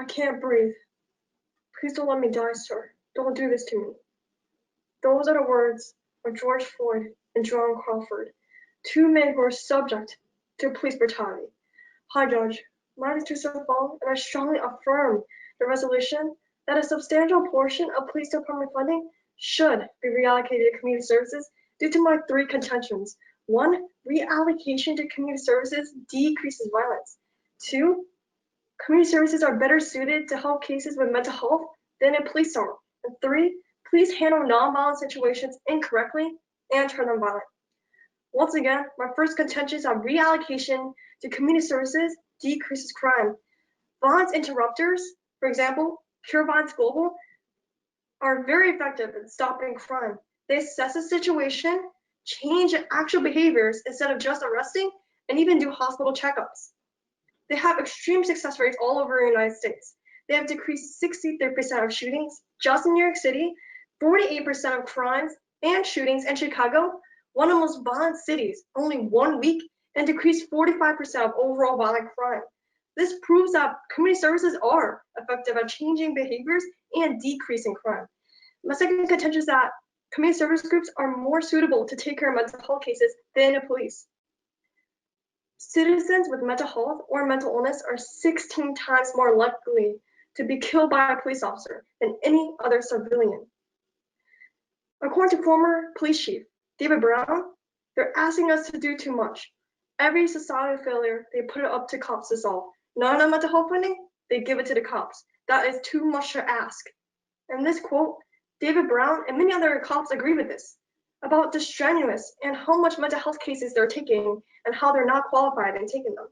I can't breathe. Please don't let me die, sir. Don't do this to me. Those are the words of George Floyd and John Crawford, two men who are subject to police brutality. Hi, Judge. My name is Teresa, and I strongly affirm the resolution that a substantial portion of police department funding should be reallocated to community services due to my three contentions. One, reallocation to community services decreases violence. Two, community services are better suited to help cases with mental health than a police are. And three, police handle nonviolent situations incorrectly and turn them violent. Once again, my first contention is that reallocation to community services decreases crime. Violence interrupters, for example, Pure Violence Global, are very effective in stopping crime. They assess the situation, change actual behaviors instead of just arresting, and even do hospital checkups. They have extreme success rates all over the United States. They have decreased 63% of shootings just in New York City, 48% of crimes and shootings in Chicago, one of the most violent cities, only 1 week, and decreased 45% of overall violent crime. This proves that community services are effective at changing behaviors and decreasing crime. My second contention is that community service groups are more suitable to take care of mental health cases than the police. Citizens with mental health or mental illness are 16 times more likely to be killed by a police officer than any other civilian. According to former police chief David Brown, they're asking us to do too much. Every societal failure, they put it up to cops to solve. Not enough mental health funding, they give it to the cops. That is too much to ask. In this quote, David Brown and many other cops agree with this about the strenuous and how much mental health cases they're taking and how they're not qualified in taking them.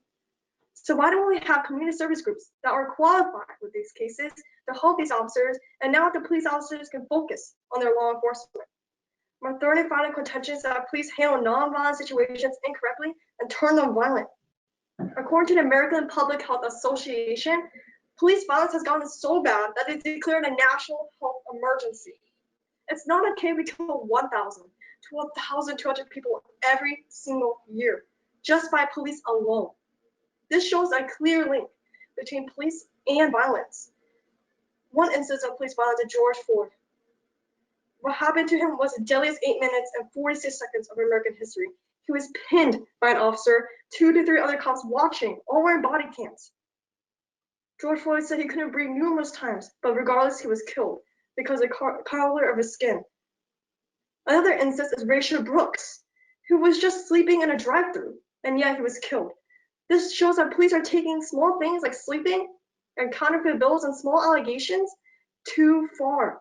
So why don't we have community service groups that are qualified with these cases to help these officers, and now the police officers can focus on their law enforcement? My third and final contention is that police handle nonviolent situations incorrectly and turn them violent. According to the American Public Health Association, police violence has gotten so bad that they declared a national health emergency. It's not okay we kill 1,000 to 1,200 people every single year just by police alone. This shows a clear link between police and violence. One instance of police violence is George Floyd. What happened to him was the deadliest 8 minutes and 46 seconds of American history. He was pinned by an officer, 2 to 3 other cops watching, all wearing body cams. George Floyd said he couldn't breathe numerous times, but regardless, he was killed because of the color of his skin. Another instance is Rachel Brooks, who was just sleeping in a drive-thru, and yet he was killed. This shows that police are taking small things like sleeping and counterfeit bills and small allegations too far.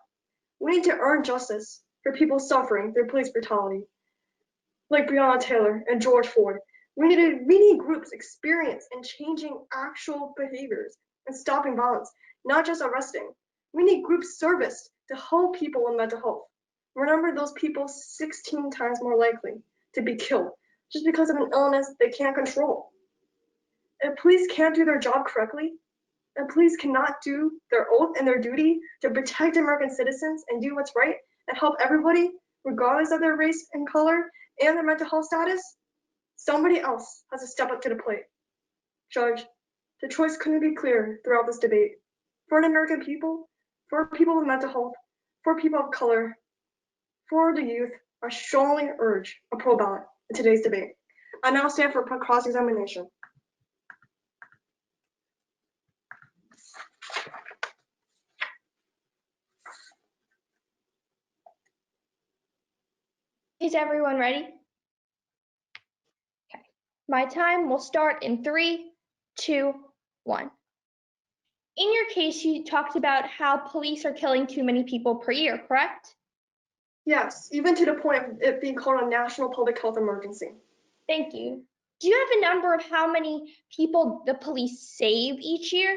We need to earn justice for people suffering through police brutality, like Breonna Taylor and George Floyd. We need groups experienced in changing actual behaviors and stopping violence, not just arresting. We need group service to help people with mental health. Remember, those people 16 times more likely to be killed just because of an illness they can't control. If police can't do their job correctly, and police cannot do their oath and their duty to protect American citizens and do what's right and help everybody, regardless of their race and color and their mental health status, somebody else has to step up to the plate. Judge, the choice couldn't be clearer throughout this debate. For the American people, for people with mental health, for people of color, for the youth, I strongly urge a pro ballot in today's debate. I now stand for cross-examination. Is everyone ready? Okay. My time will start in 3, 2, 1. In your case, you talked about how police are killing too many people per year, correct? Yes, even to the point of it being called a national public health emergency. Thank you. Do you have a number of how many people the police save each year?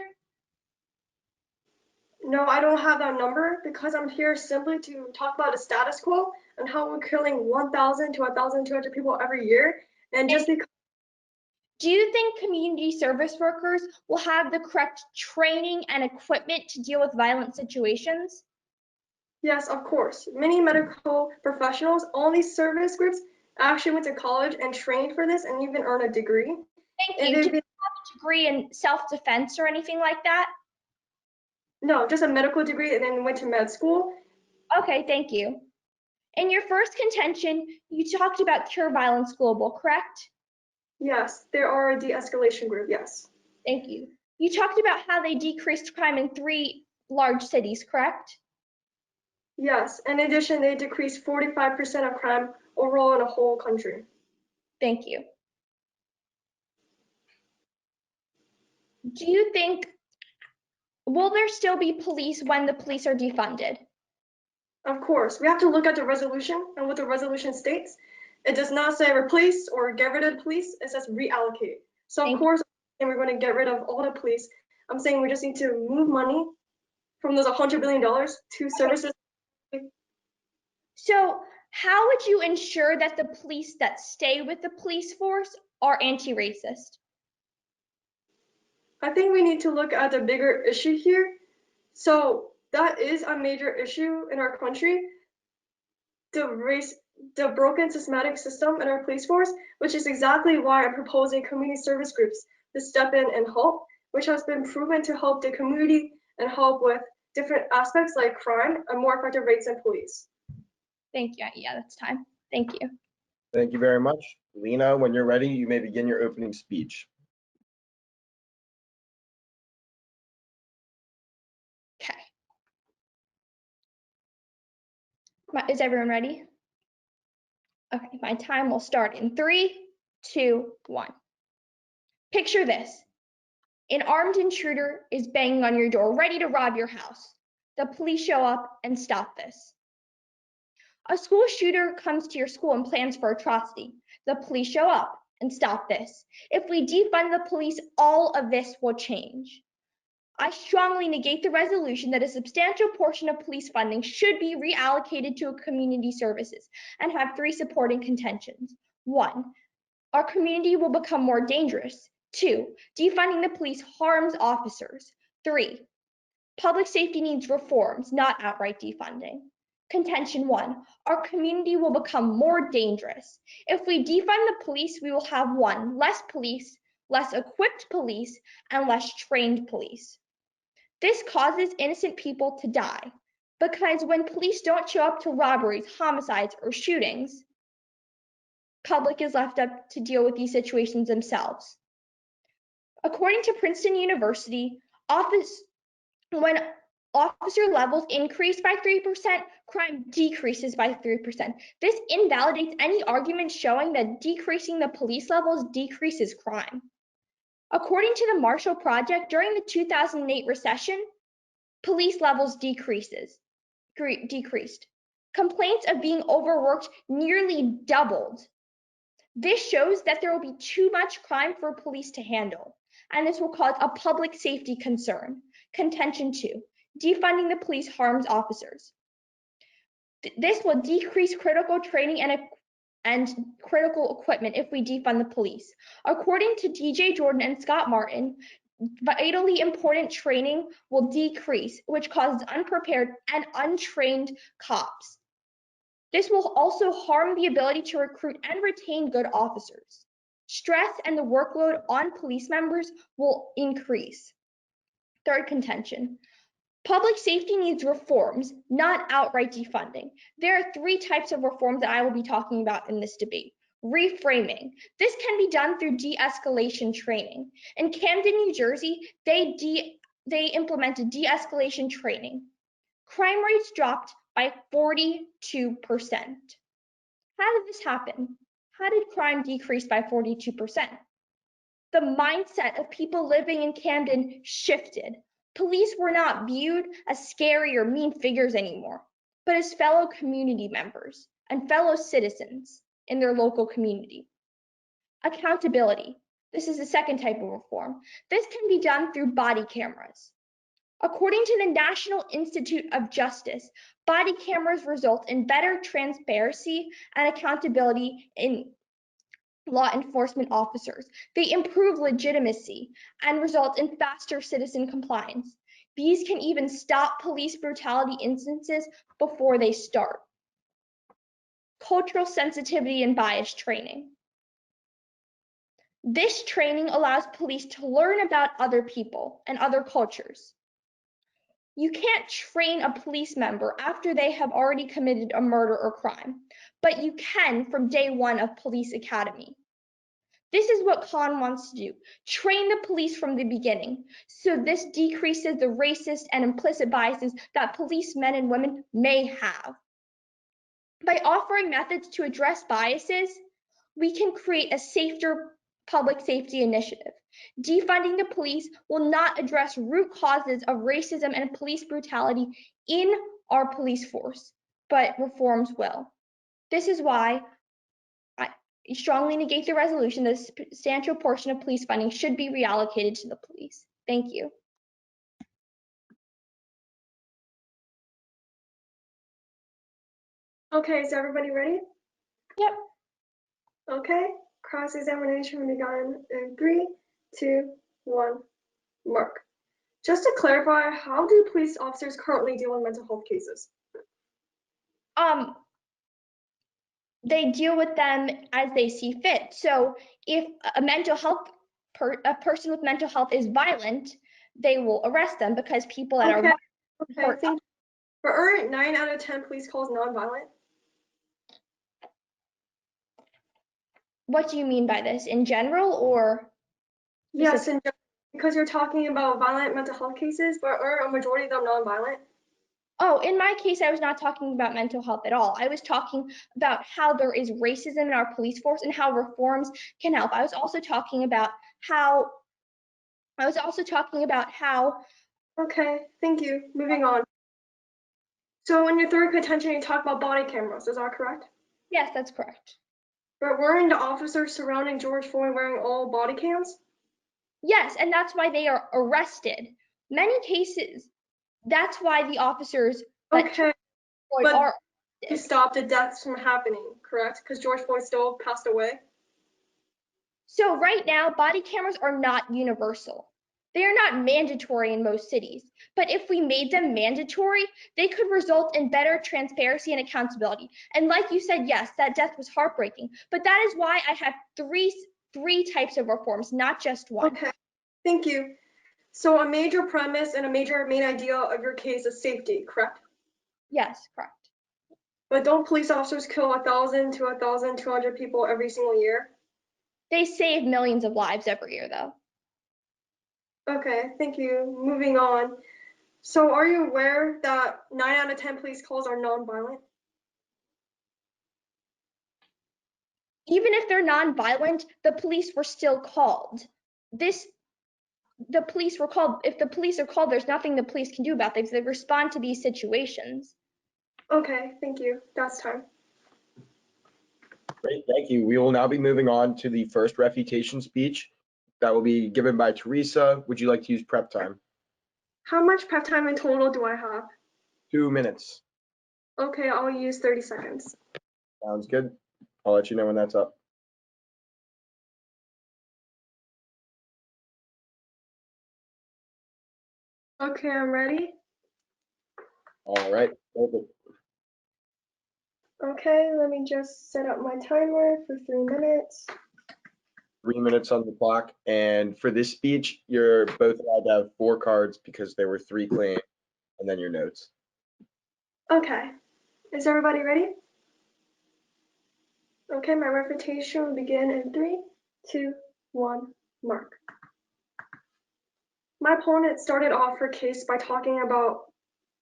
No, I don't have that number because I'm here simply to talk about the status quo and how we're killing 1,000 to 1,200 people every year. And just because. Do you think community service workers will have the correct training and equipment to deal with violent situations? Yes, of course. Many medical professionals, all these service groups actually went to college and trained for this and even earned a degree. Thank you. Do you have a degree in self-defense or anything like that? No, just a medical degree and then went to med school. Okay, thank you. In your first contention, you talked about Cure Violence Global, correct? Yes, they are a de-escalation group, yes. Thank you. You talked about how they decreased crime in 3 large cities, correct? Yes, in addition, they decreased 45% of crime overall in the whole country. Thank you. Do you think, will there still be police when the police are defunded? Of course, we have to look at the resolution and what the resolution states. It does not say replace or get rid of the police, it says reallocate. So of course, and we're going to get rid of all the police. I'm saying we just need to move money from those $100 billion to services. So how would you ensure that the police that stay with the police force are anti-racist? I think we need to look at the bigger issue here. So that is a major issue in our country. The broken systematic system in our police force, which is exactly why I'm proposing community service groups to step in and help, which has been proven to help the community and help with different aspects like crime and more effective rates in police. Thank you. Yeah, that's time. Thank you. Thank you very much. Leena, when you're ready, you may begin your opening speech. Okay. Is everyone ready? Okay, my time will start in 3, 2, 1. Picture this. An armed intruder is banging on your door, ready to rob your house. The police show up and stop this. A school shooter comes to your school and plans for atrocity. The police show up and stop this. If we defund the police, all of this will change. I strongly negate the resolution that a substantial portion of police funding should be reallocated to community services and have 3 supporting contentions. 1, our community will become more dangerous. 2, defunding the police harms officers. 3, public safety needs reforms, not outright defunding. Contention 1, our community will become more dangerous. If we defund the police, we will have 1, less police, less equipped police, and less trained police. This causes innocent people to die because when police don't show up to robberies, homicides, or shootings, public is left up to deal with these situations themselves. According to Princeton University, when officer levels increase by 3%, crime decreases by 3%. This invalidates any argument showing that decreasing the police levels decreases crime. According to the Marshall Project, during the 2008 recession, police levels decreased. Complaints of being overworked nearly doubled. This shows that there will be too much crime for police to handle, and this will cause a public safety concern. Contention 2, defunding the police harms officers. This will decrease critical training and critical equipment if we defund the police. According to DJ Jordan and Scott Martin, vitally important training will decrease, which causes unprepared and untrained cops. This will also harm the ability to recruit and retain good officers. Stress and the workload on police members will increase. Third contention, public safety needs reforms, not outright defunding. There are 3 types of reforms that I will be talking about in this debate. Reframing. This can be done through de-escalation training. In Camden, New Jersey, they implemented de-escalation training. Crime rates dropped by 42%. How did this happen? How did crime decrease by 42%? The mindset of people living in Camden shifted. Police were not viewed as scary or mean figures anymore, but as fellow community members and fellow citizens in their local community. Accountability. This is the second type of reform. This can be done through body cameras. According to the National Institute of Justice, body cameras result in better transparency and accountability in law enforcement officers. They improve legitimacy and result in faster citizen compliance. These can even stop police brutality instances before they start. Cultural sensitivity and bias training. This training allows police to learn about other people and other cultures. You can't train a police member after they have already committed a murder or crime, but you can from day one of police academy. This is what Khan wants to do, train the police from the beginning. So this decreases the racist and implicit biases that policemen and women may have. By offering methods to address biases, we can create a safer public safety initiative. Defunding the police will not address root causes of racism and police brutality in our police force, but reforms will. This is why I strongly negate the resolution that a substantial portion of police funding should be reallocated to the police. Thank you. Okay, is everybody ready? Yep. Okay, cross-examination will begin in 3, 2, 1, mark. Just to clarify, how do police officers currently deal with mental health cases? They deal with them as they see fit. So if a person with mental health is violent, they will arrest them because people that are violent Okay, thank you. But aren't 9 out of 10 police calls nonviolent? What do you mean by this? In general or? Yes, in general, because you're talking about violent mental health cases, but aren't a majority of them nonviolent? Oh, in my case, I was not talking about mental health at all. I was talking about how there is racism in our police force and how reforms can help. I was also talking about how. Okay, thank you. Moving on. So in your third contention, you talk about body cameras. Is that correct? Yes, that's correct. But weren't the officers surrounding George Floyd wearing all body cams? Yes, and that's why they are arrested. Many cases, that's why the officers that Okay, Floyd but are to stop the deaths from happening, correct? Because George Floyd still passed away. So right now, body cameras are not universal. They are not mandatory in most cities. But if we made them mandatory, they could result in better transparency and accountability. And like you said, yes, that death was heartbreaking. But that is why I have three types of reforms, not just one. Okay, thank you. So a major premise and a major main idea of your case is safety, correct? Yes, correct. But don't police officers kill 1,000 to 1,200 people every single year? They save millions of lives every year, though. Okay, thank you. Moving on. So are you aware that 9 out of 10 police calls are nonviolent? Even if they're nonviolent, the police were still called. If the police are called, there's nothing the police can do about things. They respond to these situations. Okay, thank you. That's time. Great, thank you. We will now be moving on to the first refutation speech that will be given by Teresa. Would you like to use prep time? How much prep time in total do I have? 2 minutes. Okay, I'll use 30 seconds. Sounds good. I'll let you know when that's up. Okay, I'm ready. All right. Perfect. Okay, let me just set up my timer for 3 minutes. 3 minutes on the clock. And for this speech, you're both allowed to have 4 cards because there were 3 claims, and then your notes. Okay, is everybody ready? Okay, my refutation will begin in 3, 2, 1, mark. My opponent started off her case by talking about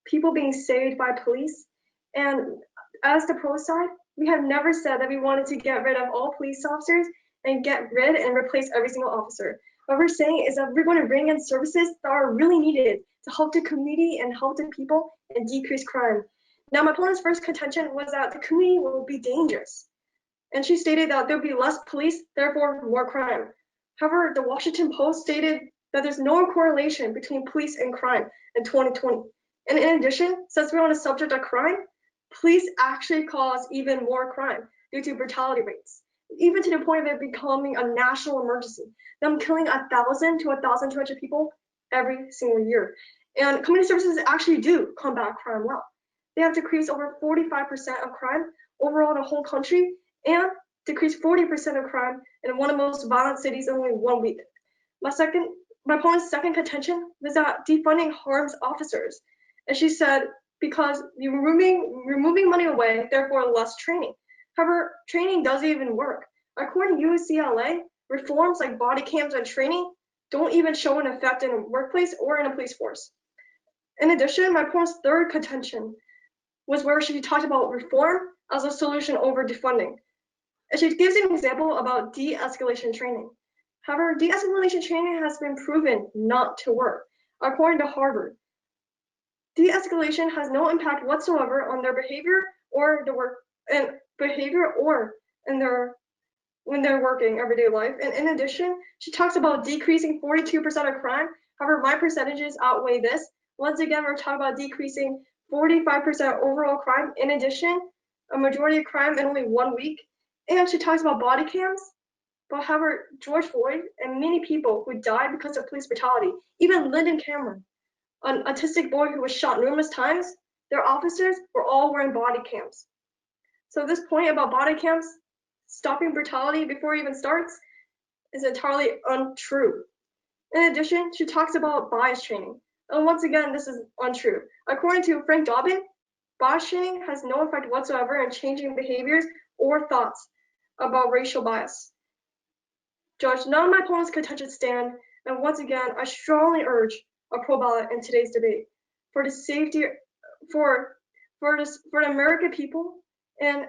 people being saved by police. And as the pro side, we have never said that we wanted to get rid of all police officers and get rid and replace every single officer. What we're saying is that we're going to bring in services that are really needed to help the community and help the people and decrease crime. Now, my opponent's first contention was that the community will be dangerous. And she stated that there'll be less police, therefore more crime. However, the Washington Post stated that there's no correlation between police and crime in 2020. And in addition, since we're on the subject of crime, police actually cause even more crime due to brutality rates, even to the point of it becoming a national emergency. Them killing 1,000 to 1,200 people every single year. And community services actually do combat crime well. They have decreased over 45% of crime overall in the whole country and decreased 40% of crime in one of the most violent cities in only 1 week. My opponent's second contention was that defunding harms officers. And she said, because you're removing money away, therefore less training. However, training doesn't even work. According to UCLA, reforms like body cams and training don't even show an effect in a workplace or in a police force. In addition, my opponent's third contention was where she talked about reform as a solution over defunding. And she gives an example about de-escalation training. However, de-escalation training has been proven not to work. According to Harvard, de-escalation has no impact whatsoever on their behavior or in their when they're working everyday life. And in addition, she talks about decreasing 42% of crime. However, my percentages outweigh this. Once again, we're talking about decreasing 45% overall crime. In addition, a majority of crime in only 1 week. And she talks about body cams. But however, George Floyd and many people who died because of police brutality, even Lyndon Cameron, an autistic boy who was shot numerous times, their officers were all wearing body cams. So this point about body cams stopping brutality before it even starts is entirely untrue. In addition, she talks about bias training. And once again, this is untrue. According to Frank Dobbin, bias training has no effect whatsoever in changing behaviors or thoughts about racial bias. Judge, none of my opponents contentions stand, and once again, I strongly urge a pro ballot in today's debate for the safety, for the American people and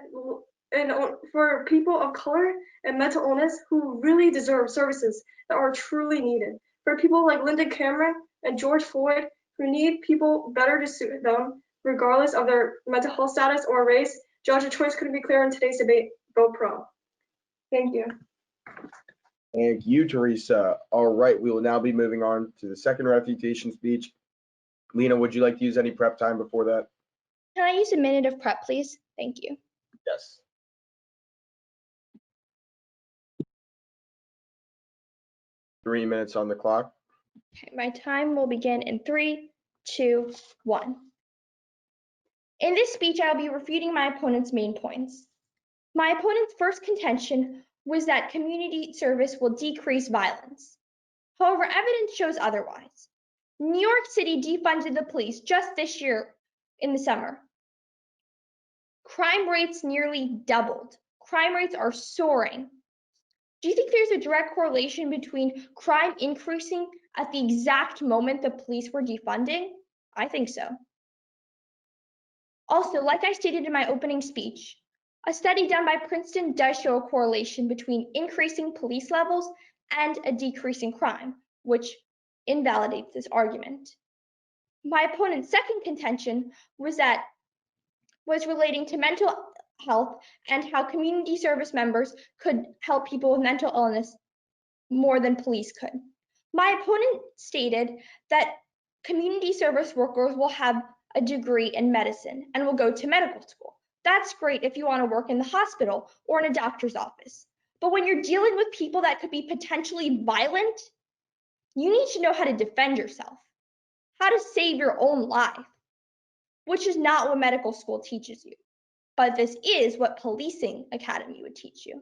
for people of color and mental illness who really deserve services that are truly needed. For people like Lyndon Cameron and George Floyd who need people better to suit them, regardless of their mental health status or race, Judge, your choice couldn't be clearer in today's debate. Vote pro. Thank you. Thank you, Teresa. All right, we will now be moving on to the second refutation speech. Leena, would you like to use any prep time before that? Can I use a minute of prep, please? Thank you. Yes. Three minutes on the clock. Okay, my time will begin in 3, 2, 1. In this speech, I'll be refuting my opponent's main points. My opponent's first contention was that community service will decrease violence. However, evidence shows otherwise. New York City defunded the police just this year in the summer. Crime rates nearly doubled. Crime rates are soaring. Do you think there's a direct correlation between crime increasing at the exact moment the police were defunding? I think so. Also, like I stated in my opening speech, a study done by Princeton does show a correlation between increasing police levels and a decrease in crime, which invalidates this argument. My opponent's second contention was relating to mental health and how community service members could help people with mental illness more than police could. My opponent stated that community service workers will have a degree in medicine and will go to medical school. That's great if you want to work in the hospital or in a doctor's office. But when you're dealing with people that could be potentially violent, you need to know how to defend yourself, how to save your own life, which is not what medical school teaches you. But this is what policing academy would teach you.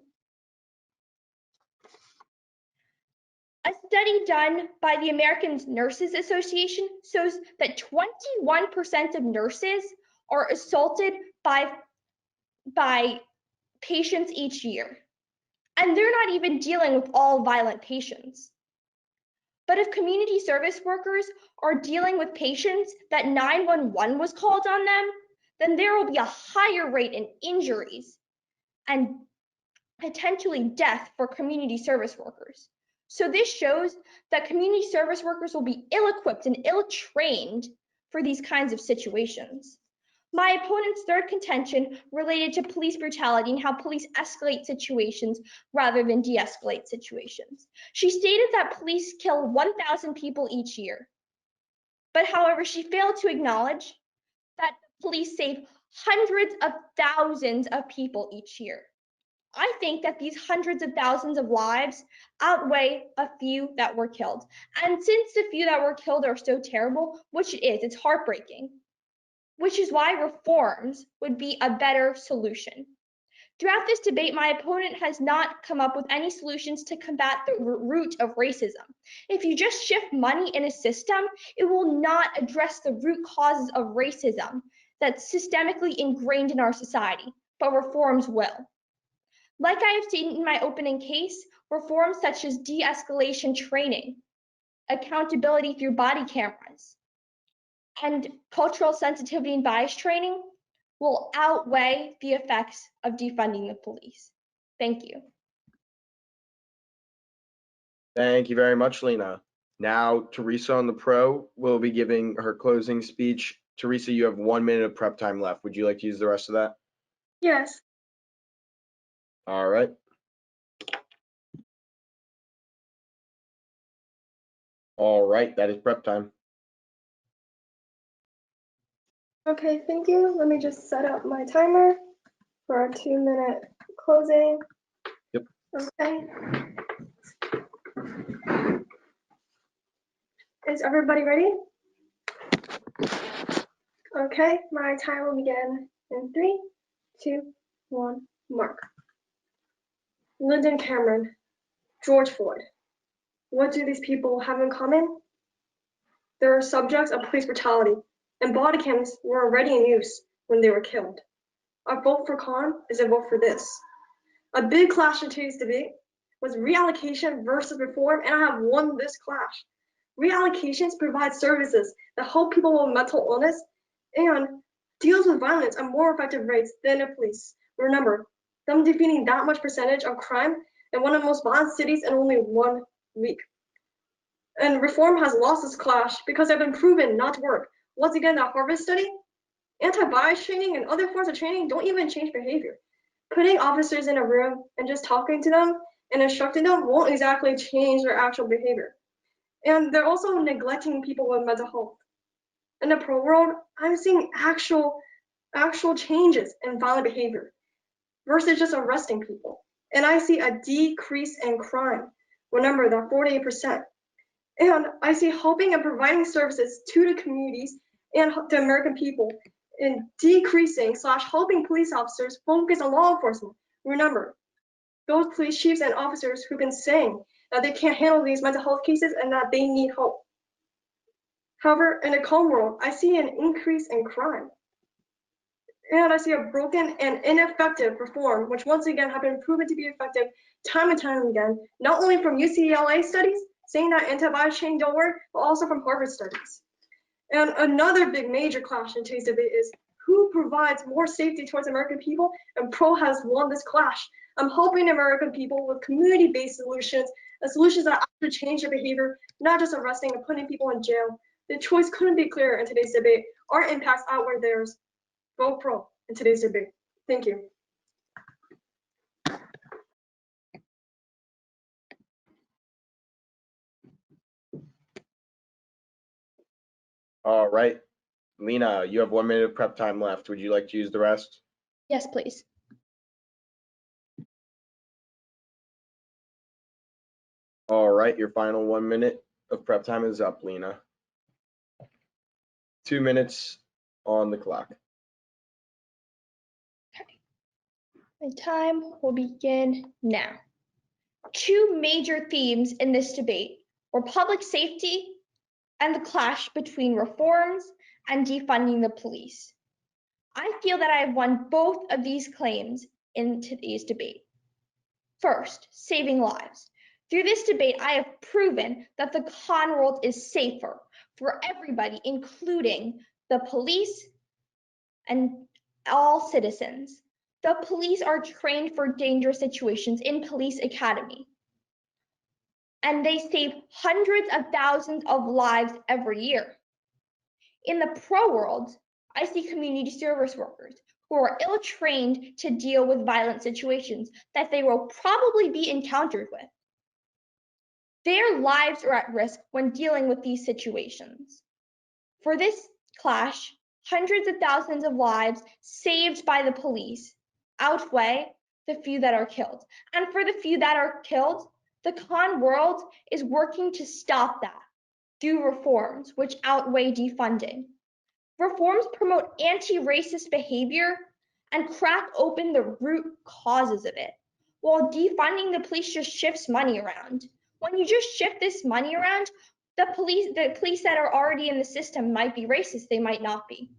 A study done by the American Nurses Association shows that 21% of nurses are assaulted by patients each year. And they're not even dealing with all violent patients. But if community service workers are dealing with patients that 911 was called on them, then there will be a higher rate in injuries and potentially death for community service workers. So this shows that community service workers will be ill-equipped and ill-trained for these kinds of situations. My opponent's third contention related to police brutality and how police escalate situations rather than de-escalate situations. She stated that police kill 1,000 people each year. But however, she failed to acknowledge that police save hundreds of thousands of people each year. I think that these hundreds of thousands of lives outweigh a few that were killed. And since the few that were killed are so terrible, which it is, it's heartbreaking, which is why reforms would be a better solution. Throughout this debate, my opponent has not come up with any solutions to combat the root of racism. If you just shift money in a system, it will not address the root causes of racism that's systemically ingrained in our society, but reforms will. Like I have stated in my opening case, reforms such as de-escalation training, accountability through body cameras, and cultural sensitivity and bias training will outweigh the effects of defunding the police. Thank you. Thank you very much, Leena. Now, Teresa on the pro will be giving her closing speech. Teresa, you have 1 minute of prep time left. Would you like to use the rest of that? Yes. All right. All right, that is prep time. Okay, thank you. Let me just set up my timer for a 2-minute closing. Yep. Okay. Is everybody ready? Okay, my time will begin in 3, 2, 1, mark. Lyndon Cameron, George Floyd. What do these people have in common? They're subjects of police brutality, and body cams were already in use when they were killed. A vote for Khan is a vote for this. A big clash in today's debate was reallocation versus reform, and I have won this clash. Reallocations provide services that help people with mental illness and deals with violence at more effective rates than the police. Remember, them defeating that much percentage of crime in one of the most violent cities in only 1 week. And reform has lost this clash because they've been proven not to work. Once again, that Harvard study, anti-bias training and other forms of training don't even change behavior. Putting officers in a room and just talking to them and instructing them won't exactly change their actual behavior. And they're also neglecting people with mental health. In the pro world, I'm seeing actual changes in violent behavior versus just arresting people. And I see a decrease in crime. Remember that 48%. And I see helping and providing services to the communities and the American people in decreasing / helping police officers focus on law enforcement. Remember, those police chiefs and officers who've been saying that they can't handle these mental health cases and that they need help. However, in the calm world, I see an increase in crime. And I see a broken and ineffective reform, which once again have been proven to be effective time and time again, not only from UCLA studies saying that anti-bias training don't work, but also from Harvard studies. And another big major clash in today's debate is who provides more safety towards American people, and pro has won this clash. I'm helping American people with community-based solutions, and solutions that actually change their behavior, not just arresting and putting people in jail. The choice couldn't be clearer in today's debate. Our impacts outweigh theirs. Vote pro in today's debate. Thank you. All right. Leena, you have 1 minute of prep time left. Would you like to use the rest? Yes, please. All right, your final 1 minute of prep time is up, Leena. 2 minutes on the clock. My time will begin now. Two major themes in this debate were public safety and the clash between reforms and defunding the police. I feel that I have won both of these claims in today's debate. First, saving lives. Through this debate, I have proven that the con world is safer for everybody, including the police and all citizens. The police are trained for dangerous situations in police academy, and they save hundreds of thousands of lives every year. In the pro world, I see community service workers who are ill-trained to deal with violent situations that they will probably be encountered with. Their lives are at risk when dealing with these situations. For this clash, hundreds of thousands of lives saved by the police outweigh the few that are killed. And for the few that are killed, the con world is working to stop that through reforms which outweigh defunding. Reforms promote anti-racist behavior and crack open the root causes of it. While defunding the police just shifts money around. When you just shift this money around, the police that are already in the system might be racist, they might not be.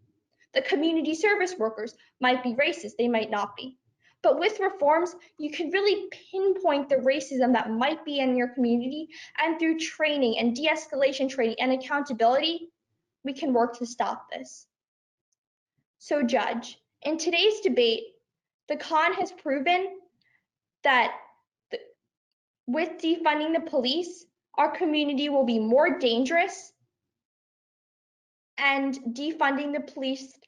The community service workers might be racist, they might not be. But with reforms, you can really pinpoint the racism that might be in your community, and through training and de-escalation training and accountability, we can work to stop this. So Judge, in today's debate, the con has proven that with defunding the police, our community will be more dangerous, and defunding the police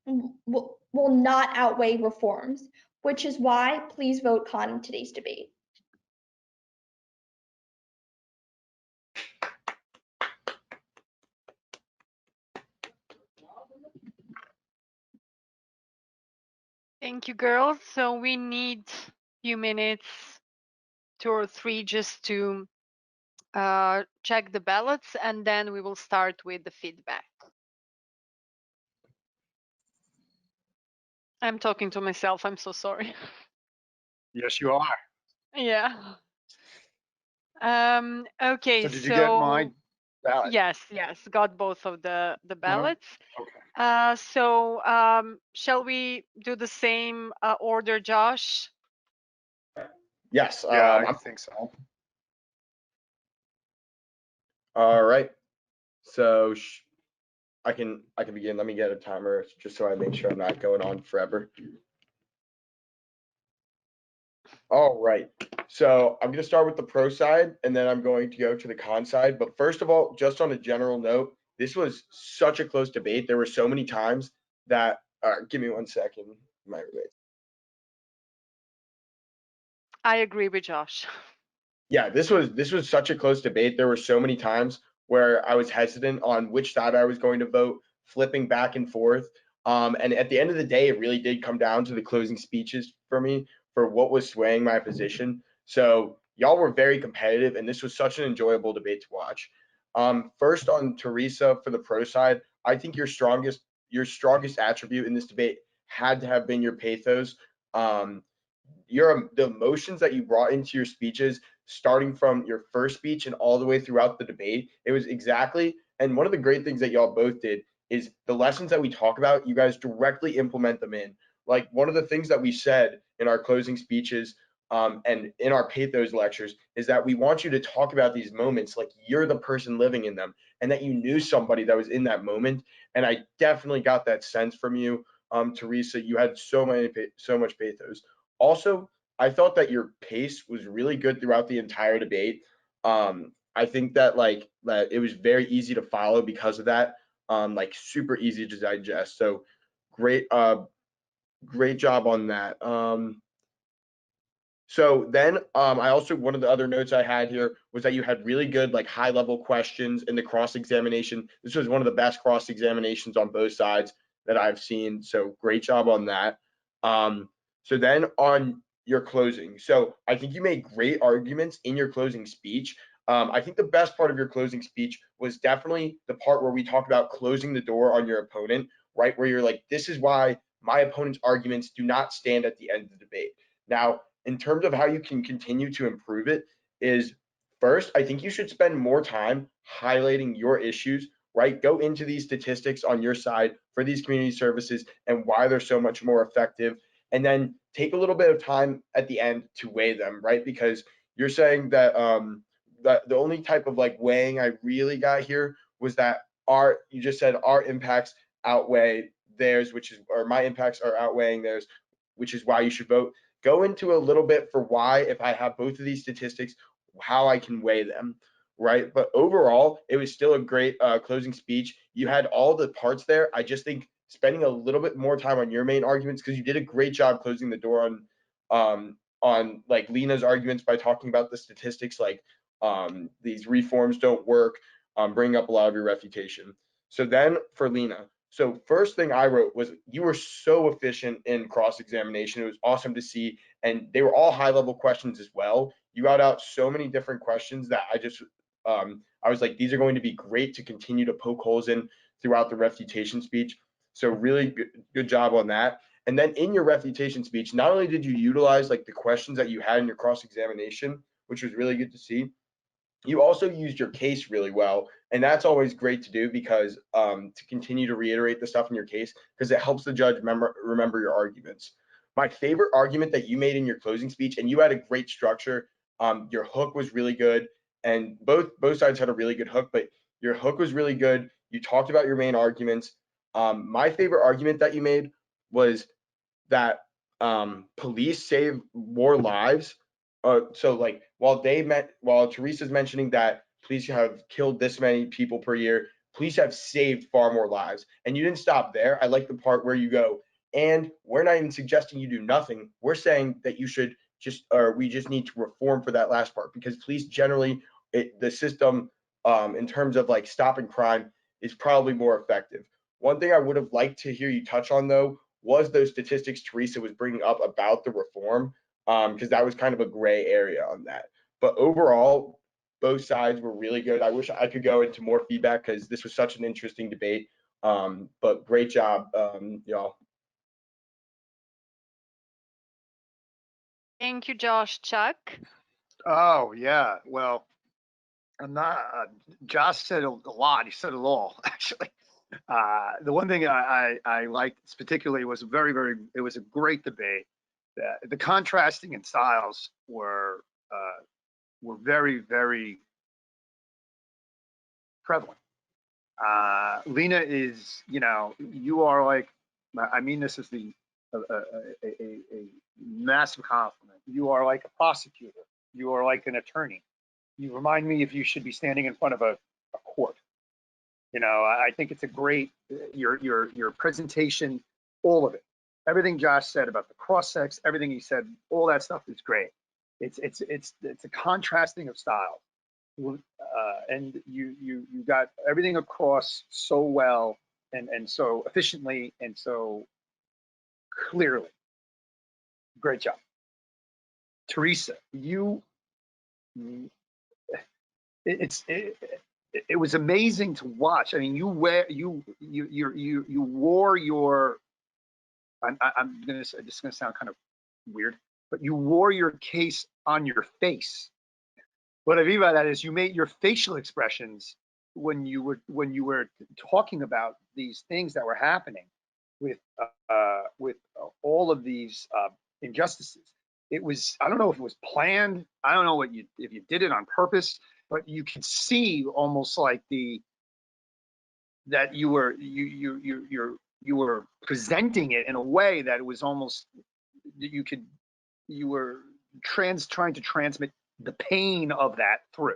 will not outweigh reforms, which is why please vote con in today's debate. Thank you, girls. So we need a few minutes, 2 or 3, just to check the ballots, and then we will start with the feedback. I'm talking to myself. I'm so sorry. Yes, you are. Yeah. Okay. So did you get my ballot? Yes, got both of the ballots. Okay. Shall we do the same order, Josh? Yes. Yeah, I think so. All right. So I can begin. Let me get a timer just so I make sure I'm not going on forever. All right. So I'm going to start with the pro side, and then I'm going to go to the con side. But first of all, just on a general note, this was such a close debate. There were so many times that. Give me 1 second. My roommate. I agree with Josh. Yeah, this was such a close debate. There were so many times where I was hesitant on which side I was going to vote, flipping back and forth. And at the end of the day, it really did come down to the closing speeches for me for what was swaying my position. So y'all were very competitive, and this was such an enjoyable debate to watch. First on Teresa for the pro side, I think your strongest attribute in this debate had to have been your pathos. The emotions that you brought into your speeches, starting from your first speech and all the way throughout the debate, it was exactly. And one of the great things that y'all both did is the lessons that we talk about, you guys directly implement them in. Like one of the things that we said in our closing speeches and in our pathos lectures is that we want you to talk about these moments like you're the person living in them, and that you knew somebody that was in that moment. And I definitely got that sense from you, Teresa. You had so much pathos. Also, I thought that your pace was really good throughout the entire debate. I think that that it was very easy to follow because of that. Like super easy to digest. So great, great job on that. So then I also, one of the other notes I had here was that you had really good like high level questions in the cross examination. This was one of the best cross examinations on both sides that I've seen. So great job on that. So then on your closing. So I think you made great arguments in your closing speech. I think the best part of your closing speech was definitely the part where we talk about closing the door on your opponent, right? Where you're like, this is why my opponent's arguments do not stand at the end of the debate. Now, in terms of how you can continue to improve it is first, I think you should spend more time highlighting your issues, right? Go into these statistics on your side for these community services and why they're so much more effective. And then take a little bit of time at the end to weigh them, right? Because you're saying that that the only type of like weighing I really got here was that you just said our impacts outweigh theirs, or my impacts are outweighing theirs, which is why you should vote. Go into a little bit for why, if I have both of these statistics, how I can weigh them, right? But overall, it was still a great closing speech. You had all the parts there. I just think spending a little bit more time on your main arguments, because you did a great job closing the door on like Leena's arguments by talking about the statistics, like these reforms don't work, bringing up a lot of your refutation. So then for Leena, so first thing I wrote was you were so efficient in cross-examination. It was awesome to see. And they were all high-level questions as well. You got out so many different questions that I was like, these are going to be great to continue to poke holes in throughout the refutation speech. So really good job on that. And then in your refutation speech, not only did you utilize like the questions that you had in your cross-examination, which was really good to see, you also used your case really well. And that's always great to do because to continue to reiterate the stuff in your case, because it helps the judge remember your arguments. My favorite argument that you made in your closing speech, and you had a great structure, your hook was really good, and both sides had a really good hook, but your hook was really good. You talked about your main arguments. My favorite argument that you made was that police save more lives. So like while Teresa's mentioning that police have killed this many people per year, police have saved far more lives. And you didn't stop there. I like the part where you go, and we're not even suggesting you do nothing. We're saying that you should we just need to reform for that last part, because police generally, the system in terms of like stopping crime is probably more effective. One thing I would have liked to hear you touch on though was those statistics Teresa was bringing up about the reform, because that was kind of a gray area on that. But overall, both sides were really good. I wish I could go into more feedback because this was such an interesting debate. But great job, y'all. Thank you, Josh. Chuck? Oh yeah. Well, I'm not. Josh said a lot. He said it all, actually. The one thing I liked particularly was it was a great debate. The contrasting in styles were very prevalent. Leena is, you are like, I mean this is a massive compliment. You are like a prosecutor. You are like an attorney. You remind me if you should be standing in front of a court. I think it's a great, your presentation, all of it. Everything Josh said about the cross sex, everything he said, all that stuff is great. It's a contrasting of style, and you got everything across so well and so efficiently and so clearly. Great job, Teresa. It was amazing to watch. I mean, you wore your. I'm gonna. This is gonna sound kind of weird, but you wore your case on your face. What I mean by that is you made your facial expressions when you were talking about these things that were happening with all of these injustices. It was, I don't know if it was planned. I don't know if you did it on purpose, but you could see almost like that you were presenting it in a way that it was almost you were trying to transmit the pain of that through,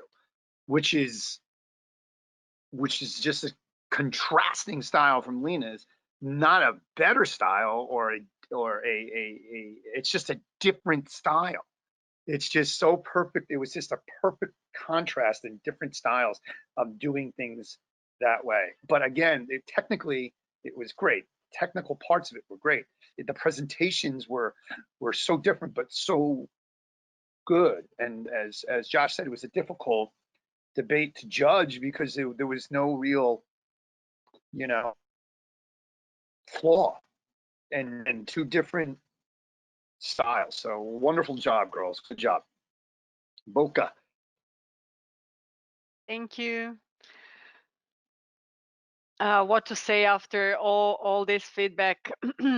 which is just a contrasting style from Leena's, not a better style or a it's just a different style. It's just so perfect. It was just a perfect contrast in different styles of doing things that way. But again, technically it was great. Technical parts of it were great. The presentations were so different, but so good. And as Josh said, it was a difficult debate to judge because there was no real, flaw and two different styles. So wonderful job, girls. Good job. Boca. Thank you. What to say after all this feedback.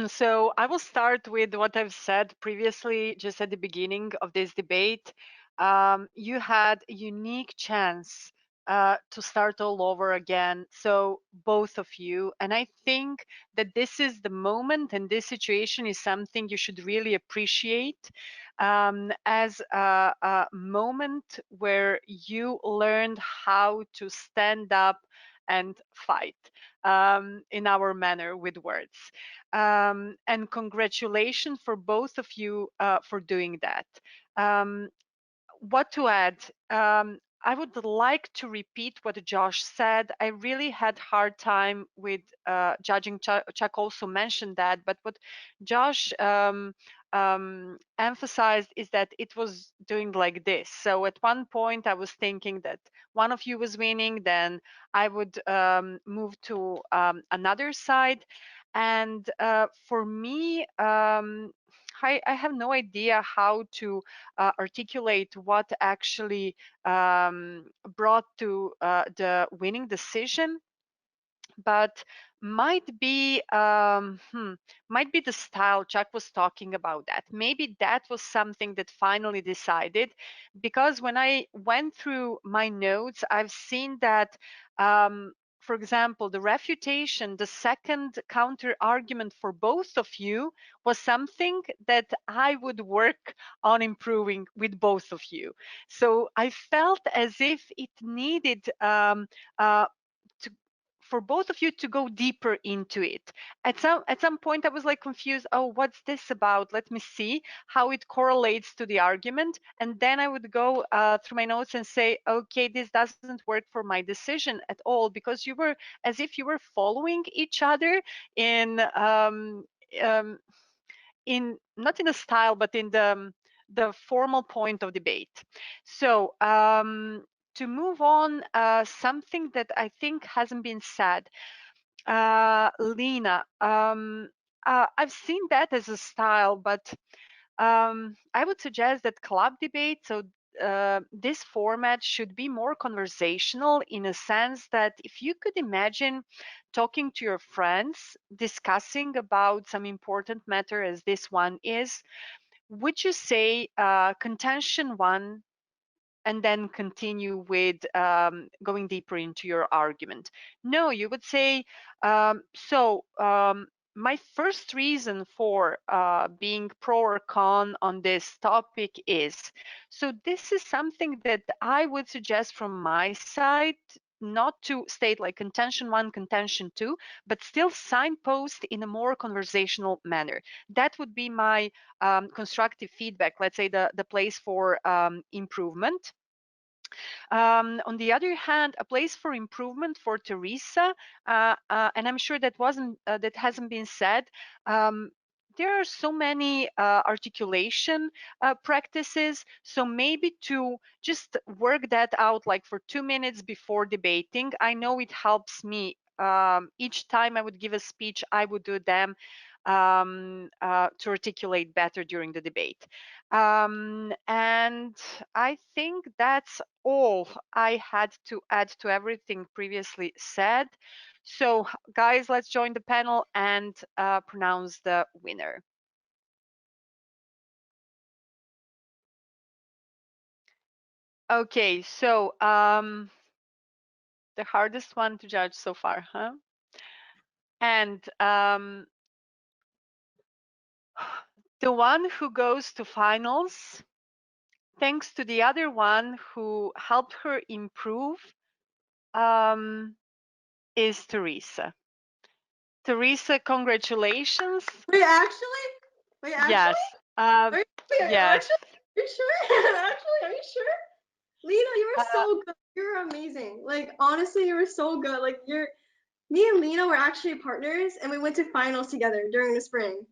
So I will start with what I've said previously, just at the beginning of this debate. You had a unique chance to start all over again. So both of you, and I think that this is the moment, and this situation is something you should really appreciate as a moment where you learned how to stand up and fight in our manner with words. And congratulations for both of you for doing that. What to add? I would like to repeat what Josh said. I really had hard time with judging. Chuck also mentioned that, but what Josh emphasized is that it was doing like this. So at one point I was thinking that one of you was winning, then I would move to another side. And for me, I have no idea how to articulate what actually brought to the winning decision, but might be might be the style. Chuck was talking about that. Maybe that was something that finally decided, because when I went through my notes, I've seen that for example, the refutation, the second counter argument for both of you, was something that I would work on improving with both of you. So I felt as if it needed to, for both of you to go deeper into it. At some point I was like confused. Oh, what's this about? Let me see how it correlates to the argument, and then I would go through my notes and say, okay, this doesn't work for my decision at all, because you were as if you were following each other in um, not in a style, but in the formal point of debate. So to move on, something that I think hasn't been said, Leena, I've seen that as a style, but I would suggest that club debate, so this format should be more conversational, in a sense that if you could imagine talking to your friends, discussing about some important matter as this one is, would you say contention one and then continue with going deeper into your argument? No, you would say, my first reason for being pro or con on this topic is, so this is something that I would suggest from my side, not to state like contention one, contention two, but still signpost in a more conversational manner. That would be my constructive feedback, let's say the place for improvement. On the other hand, a place for improvement for Teresa, and I'm sure that hasn't been said. There are so many articulation practices, so maybe to just work that out like for 2 minutes before debating. I know it helps me. Each time I would give a speech, I would do them to articulate better during the debate. And I think that's all I had to add to everything previously said. So guys, let's join the panel and pronounce the winner. Okay, so the hardest one to judge so far, huh? And the one who goes to finals, thanks to the other one who helped her improve, is Teresa. Teresa, congratulations. Wait, actually? Wait, actually? Yes. Wait, Yes. actually? Are you sure? Actually, are you sure? Leena, you were Uh, so good. You're amazing. Like, honestly, you were so good. Like, me and Leena were actually partners, and we went to finals together during the spring.